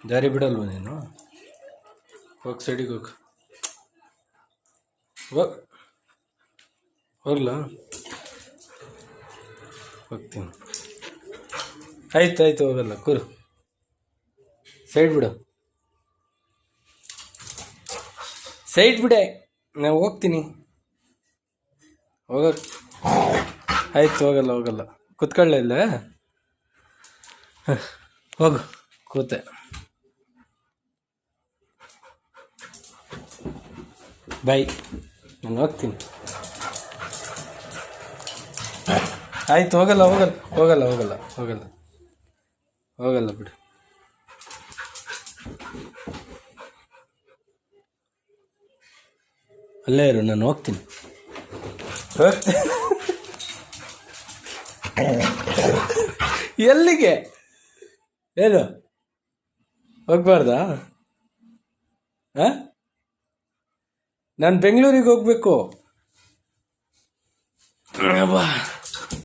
ದಾರಿ ಬಿಡಲ್ವ ನೀನು? ಹೋಗಿ ಸೈಡಿಗೆ ಹೋಗಿ. ಹೋಗ್ಲಾ? ಹೋಗ್ತೀನಿ. ಆಯ್ತು ಹೋಗಲ್ಲ, ಕೂರು. ಸೈಡ್ ಬಿಡು, ಸೈಡ್ ಬಿಡೆ, ನಾನು ಹೋಗ್ತೀನಿ. ಹೋಗ. ಆಯ್ತು, ಹೋಗಲ್ಲ. ಕುತ್ಕೊಳ್ಳ ಇಲ್ಲ, ಹೋಗು. ಕೂತೆ. ಬಾಯ್, ನಾನು ಹೋಗ್ತೀನಿ. ಆಯ್ತು, ಹೋಗಲ್ಲ ಬಿಡು. ಅಲ್ಲೇ ಇರು, ನಾನು ಹೋಗ್ತೀನಿ. ಎಲ್ಲಿಗೆ? ಏನು ಹೋಗ್ಬಾರ್ದಾ? ನಾನು ಬೆಂಗಳೂರಿಗೆ ಹೋಗ್ಬೇಕು.